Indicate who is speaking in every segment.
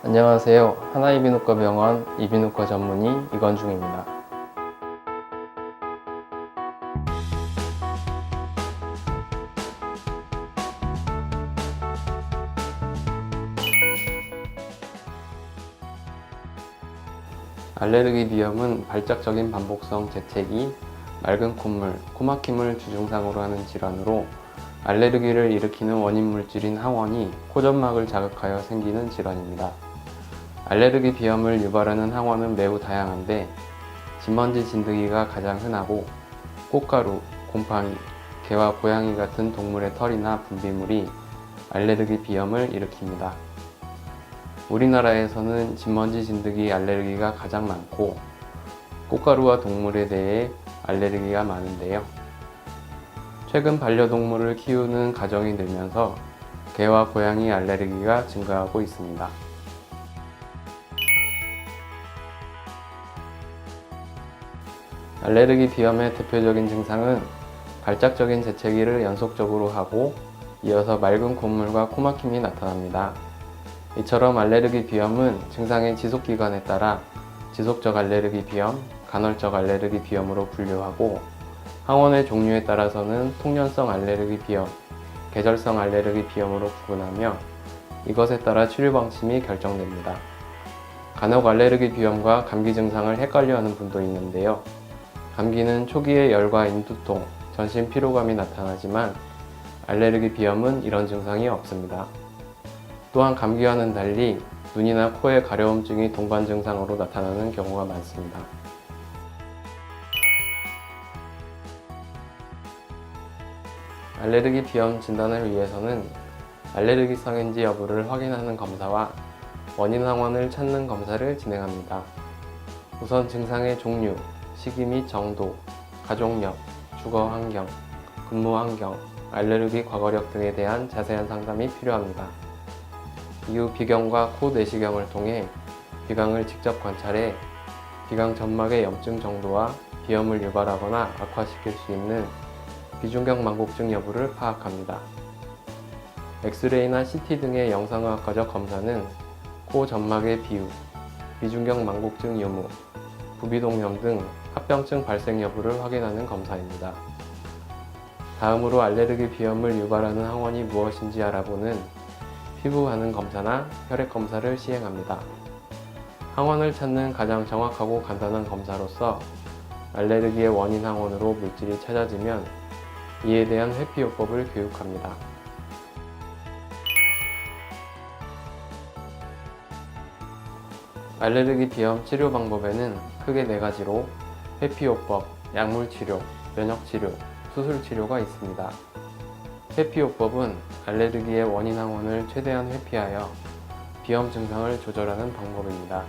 Speaker 1: 안녕하세요. 하나이비인후과병원 이비인후과 전문의 이건중입니다. 알레르기 비염은 발작적인 반복성 재채기, 맑은 콧물, 코막힘을 주증상으로 하는 질환으로 알레르기를 일으키는 원인 물질인 항원이 코점막을 자극하여 생기는 질환입니다. 알레르기 비염을 유발하는 항원은 매우 다양한데 진먼지 진드기가 가장 흔하고 꽃가루, 곰팡이, 개와 고양이 같은 동물의 털이나 분비물이 알레르기 비염을 일으킵니다. 우리나라에서는 진먼지 진드기 알레르기가 가장 많고 꽃가루와 동물에 대해 알레르기가 많은데요. 최근 반려동물을 키우는 가정이 늘면서 개와 고양이 알레르기가 증가하고 있습니다. 알레르기 비염의 대표적인 증상은 발작적인 재채기를 연속적으로 하고 이어서 맑은 콧물과 코막힘이 나타납니다. 이처럼 알레르기 비염은 증상의 지속기간에 따라 지속적 알레르기 비염, 간헐적 알레르기 비염으로 분류하고 항원의 종류에 따라서는 통년성 알레르기 비염, 계절성 알레르기 비염으로 구분하며 이것에 따라 치료 방침이 결정됩니다. 간혹 알레르기 비염과 감기 증상을 헷갈려하는 분도 있는데요. 감기는 초기에 열과 인두통, 전신 피로감이 나타나지만 알레르기 비염은 이런 증상이 없습니다. 또한 감기와는 달리 눈이나 코의 가려움증이 동반 증상으로 나타나는 경우가 많습니다. 알레르기 비염 진단을 위해서는 알레르기성인지 여부를 확인하는 검사와 원인 항원을 찾는 검사를 진행합니다. 우선 증상의 종류, 시기 및 정도, 가족력, 주거 환경, 근무 환경, 알레르기 과거력 등에 대한 자세한 상담이 필요합니다. 이후 비경과 코 내시경을 통해 비강을 직접 관찰해 비강 점막의 염증 정도와 비염을 유발하거나 악화시킬 수 있는 비중격 망곡증 여부를 파악합니다. 엑스레이나 CT 등의 영상의학과적 검사는 코 점막의 비우, 비중격 망곡증 유무, 부비동염 등 합병증 발생 여부를 확인하는 검사입니다. 다음으로 알레르기 비염을 유발하는 항원이 무엇인지 알아보는 피부 반응 검사나 혈액 검사를 시행합니다. 항원을 찾는 가장 정확하고 간단한 검사로서 알레르기의 원인 항원으로 물질이 찾아지면 이에 대한 회피요법을 교육합니다. 알레르기 비염 치료 방법에는 크게 4가지로 회피요법, 약물치료, 면역치료, 수술치료가 있습니다. 회피요법은 알레르기의 원인 항원을 최대한 회피하여 비염 증상을 조절하는 방법입니다.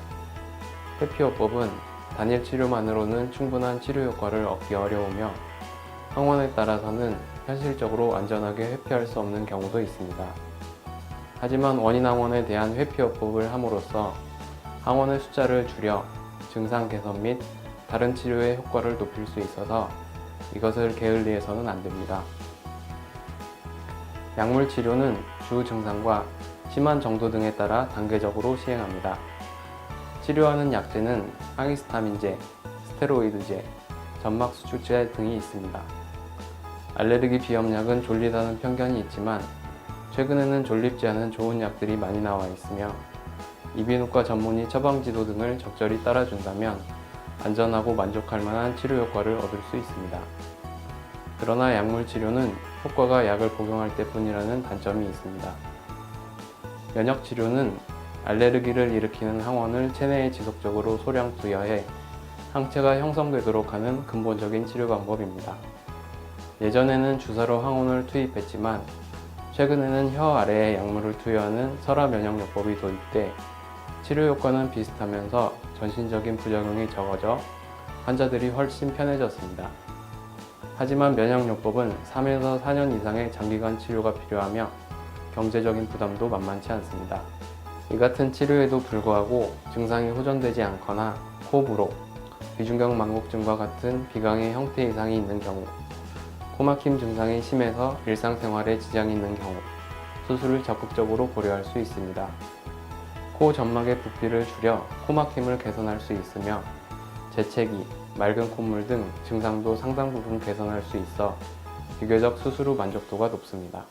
Speaker 1: 회피요법은 단일 치료만으로는 충분한 치료 효과를 얻기 어려우며 항원에 따라서는 현실적으로 안전하게 회피할 수 없는 경우도 있습니다. 하지만 원인 항원에 대한 회피요법을 함으로써 항원의 숫자를 줄여 증상 개선 및 다른 치료의 효과를 높일 수 있어서 이것을 게을리해서는 안 됩니다. 약물 치료는 주 증상과 심한 정도 등에 따라 단계적으로 시행합니다. 치료하는 약제는 항히스타민제, 스테로이드제, 점막 수축제 등이 있습니다. 알레르기 비염약은 졸리다는 편견이 있지만 최근에는 졸립지 않은 좋은 약들이 많이 나와 있으며 이비인후과 전문의 처방지도 등을 적절히 따라준다면 안전하고 만족할 만한 치료 효과를 얻을 수 있습니다. 그러나 약물 치료는 효과가 약을 복용할 때뿐이라는 단점이 있습니다. 면역 치료는 알레르기를 일으키는 항원을 체내에 지속적으로 소량 투여해 항체가 형성되도록 하는 근본적인 치료 방법입니다. 예전에는 주사로 항원을 투입했지만 최근에는 혀 아래에 약물을 투여하는 설화 면역요법이 도입돼 치료 효과는 비슷하면서 전신적인 부작용이 적어져 환자들이 훨씬 편해졌습니다. 하지만 면역요법은 3에서 4년 이상의 장기간 치료가 필요하며 경제적인 부담도 만만치 않습니다. 이 같은 치료에도 불구하고 증상이 호전되지 않거나 호불호, 비중격 망곡증과 같은 비강의 형태 이상이 있는 경우, 코막힘 증상이 심해서 일상생활에 지장이 있는 경우 수술을 적극적으로 고려할 수 있습니다. 코 점막의 부피를 줄여 코막힘을 개선할 수 있으며 재채기, 맑은 콧물 등 증상도 상당 부분 개선할 수 있어 비교적 수술 후 만족도가 높습니다.